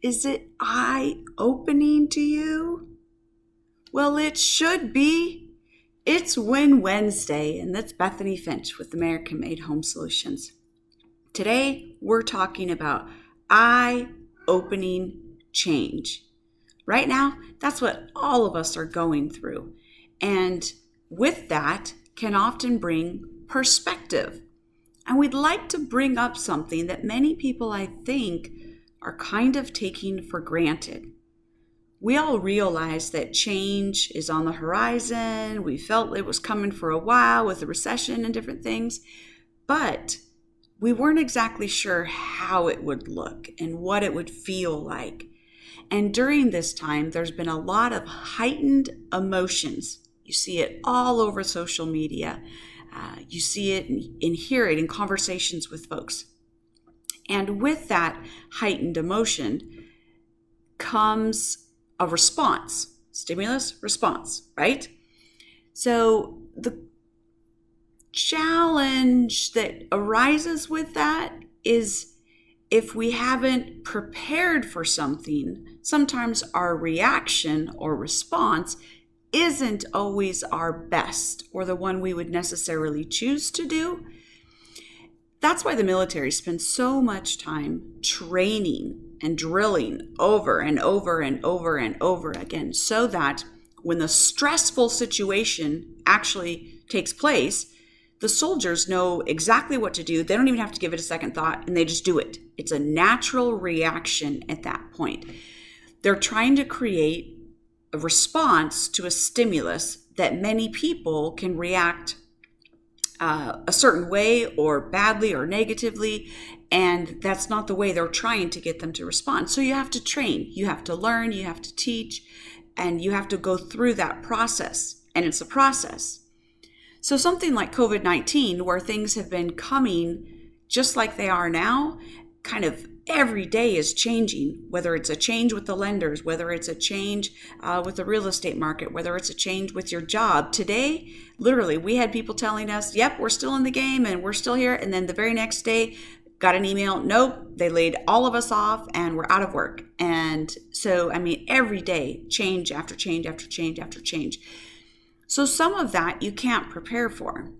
Is it eye-opening to you? Well, it should be. It's Win Wednesday, and that's Bethany Finch with American Made Home Solutions. Today, we're talking about eye-opening change. Right now, that's what all of us are going through. And with that can often bring perspective. And we'd like to bring up something that many people, I think, are kind of taking for granted. We all realize that change is on the horizon. We felt it was coming for a while with the recession and different things, but we weren't exactly sure how it would look and what it would feel like. And during this time, there's been a lot of heightened emotions. You see it all over social media. You see it and hear it in conversations with folks. And with that heightened emotion comes a response, stimulus, response, right? So the challenge that arises with that is if we haven't prepared for something, sometimes our reaction or response isn't always our best or the one we would necessarily choose to do. That's why the military spends so much time training and drilling over and over and over and over again so that when the stressful situation actually takes place, the soldiers know exactly what to do. They don't even have to give it a second thought, and they just do it. It's a natural reaction at that point. They're trying to create a response to a stimulus that many people can react a certain way or badly or negatively, and that's not the way they're trying to get them to respond. So you have to train, you have to learn, you have to teach, and you have to go through that process, and it's a process. So something like COVID-19, where things have been coming just like they are now, kind of every day is changing, whether it's a change with the lenders, whether it's a change with the real estate market, whether it's a change with your job. Today, literally, we had people telling us, yep, we're still in the game and we're still here. And then the very next day, got an email, nope, they laid all of us off and we're out of work. And so, every day, change after change after change after change. So some of that you can't prepare for.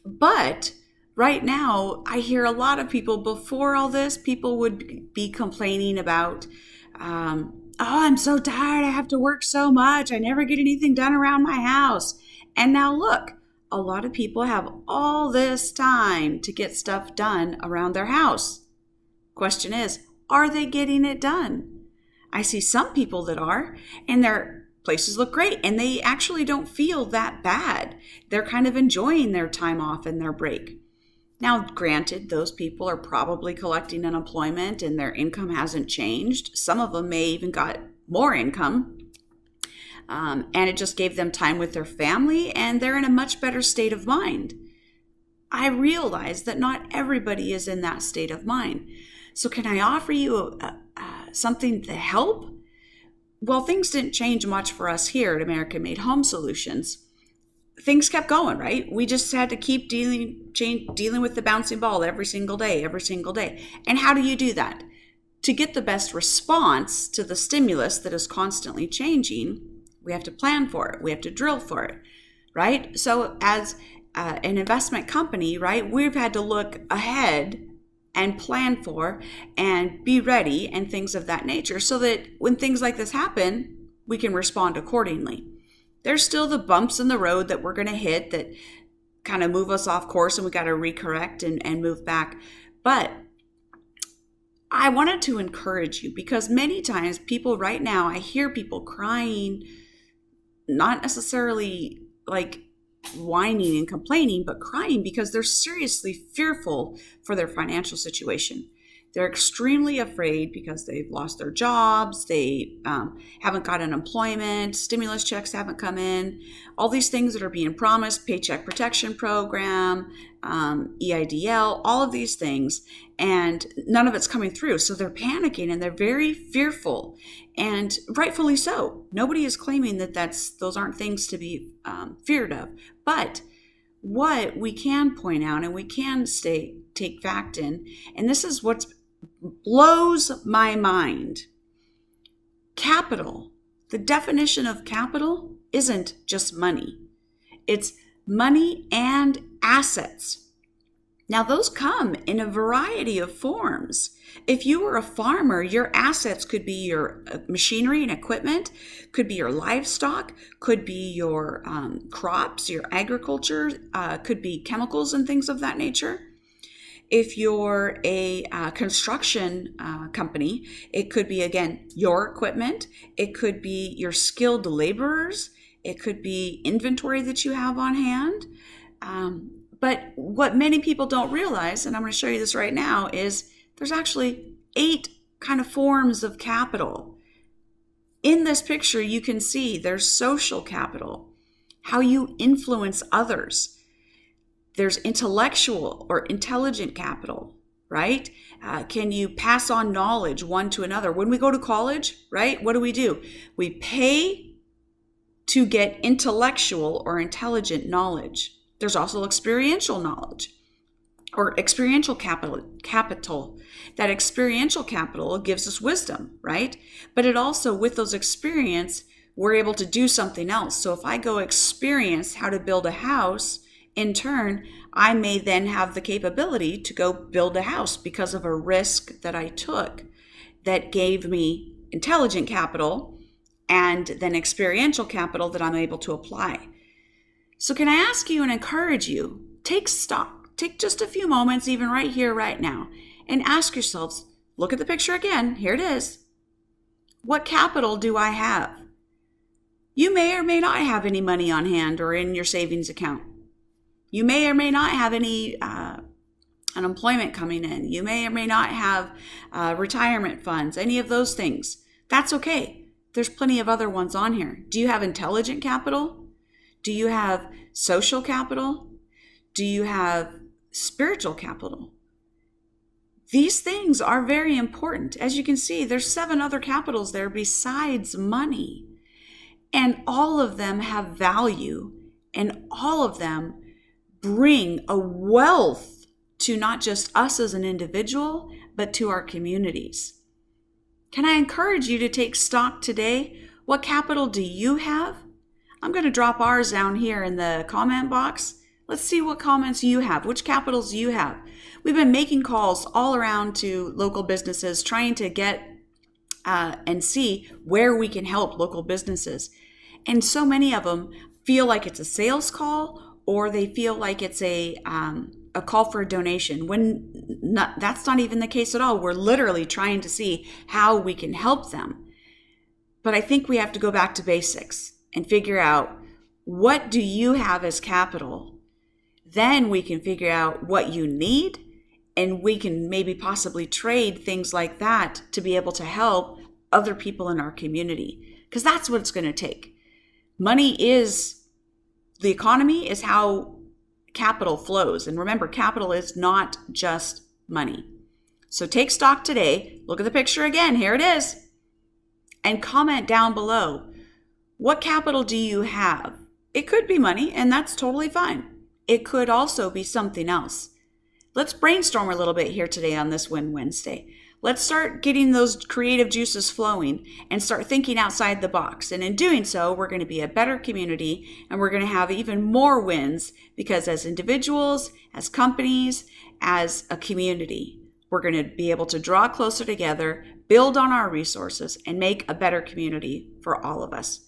But right now, I hear a lot of people, before all this, people would be complaining about, oh, I'm so tired. I have to work so much. I never get anything done around my house. And now look, a lot of people have all this time to get stuff done around their house. Question is, are they getting it done? I see some people that are, and their places look great, and they actually don't feel that bad. They're kind of enjoying their time off and their break. Now, granted, those people are probably collecting unemployment and their income hasn't changed. Some of them may even got more income, and it just gave them time with their family, and they're in a much better state of mind. I realize that not everybody is in that state of mind. So can I offer you something to help? Well, things didn't change much for us here at American Made Home Solutions. Things kept going, right? We just had to keep dealing with the bouncing ball every single day. And how do you do that? To get the best response to the stimulus that is constantly changing, we have to plan for it. We have to drill for it, right? So as an investment company, right, we've had to look ahead and plan for and be ready and things of that nature so that when things like this happen, we can respond accordingly. There's still the bumps in the road that we're going to hit that kind of move us off course, and we got to recorrect and move back. But I wanted to encourage you, because many times people right now, I hear people crying, not necessarily like whining and complaining, but crying because they're seriously fearful for their financial situation. They're extremely afraid because they've lost their jobs, they haven't got unemployment, stimulus checks haven't come in, all these things that are being promised, Paycheck Protection Program, EIDL, all of these things, and none of it's coming through. So they're panicking and they're very fearful, and rightfully so. Nobody is claiming that those aren't things to be feared of. But what we can point out and we can take fact in, and this is what blows my mind, capital, the definition of capital isn't just money. It's money and assets. Now, those come in a variety of forms. If you were a farmer, your assets could be your machinery and equipment, could be your livestock, could be your crops, your agriculture, could be chemicals and things of that nature. If you're a construction company, it could be, again, your equipment. It could be your skilled laborers. It could be inventory that you have on hand. But what many people don't realize, and I'm going to show you this right now, is there's actually 8 kind of forms of capital. In this picture, you can see there's social capital, how you influence others. There's intellectual or intelligent capital, right? Can you pass on knowledge one to another? When we go to college, right, what do? We pay to get intellectual or intelligent knowledge. There's also experiential knowledge or experiential capital. That experiential capital gives us wisdom, right? But it also, with those experience, we're able to do something else. So if I go experience how to build a house, in turn, I may then have the capability to go build a house because of a risk that I took that gave me intelligent capital and then experiential capital that I'm able to apply. So can I ask you and encourage you, take stock, take just a few moments, even right here, right now, and ask yourselves, look at the picture again, here it is. What capital do I have? You may or may not have any money on hand or in your savings account. You may or may not have any unemployment coming in. You may or may not have retirement funds, any of those things. That's okay. There's plenty of other ones on here. Do you have intelligent capital? Do you have social capital? Do you have spiritual capital? These things are very important. As you can see, there's 7 other capitals there besides money. And all of them have value, and all of them bring a wealth to not just us as an individual, but to our communities. Can I encourage you to take stock today? What capital do you have? I'm going to drop ours down here in the comment box. Let's see what comments you have. Which capitals you have? We've been making calls all around to local businesses, trying to get and see where we can help local businesses. And so many of them feel like it's a sales call, or they feel like it's a call for a donation, when that's not even the case at all. We're literally trying to see how we can help them. But I think we have to go back to basics and figure out, what do you have as capital? Then we can figure out what you need, and we can maybe possibly trade things like that to be able to help other people in our community, because that's what it's going to take. Money is, the economy is how capital flows. And remember, capital is not just money. So take stock today, look at the picture again, here it is, and comment down below. What capital do you have? It could be money, and that's totally fine. It could also be something else. Let's brainstorm a little bit here today on this Win Wednesday. Let's start getting those creative juices flowing and start thinking outside the box. And in doing so, we're going to be a better community, and we're going to have even more wins, because as individuals, as companies, as a community, we're going to be able to draw closer together, build on our resources, and make a better community for all of us.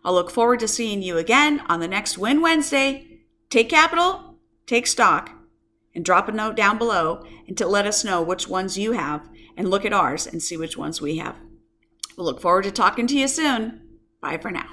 I'll look forward to seeing you again on the next Win Wednesday. Take capital, take stock, and drop a note down below and to let us know which ones you have, and look at ours and see which ones we have. We'll look forward to talking to you soon. Bye for now.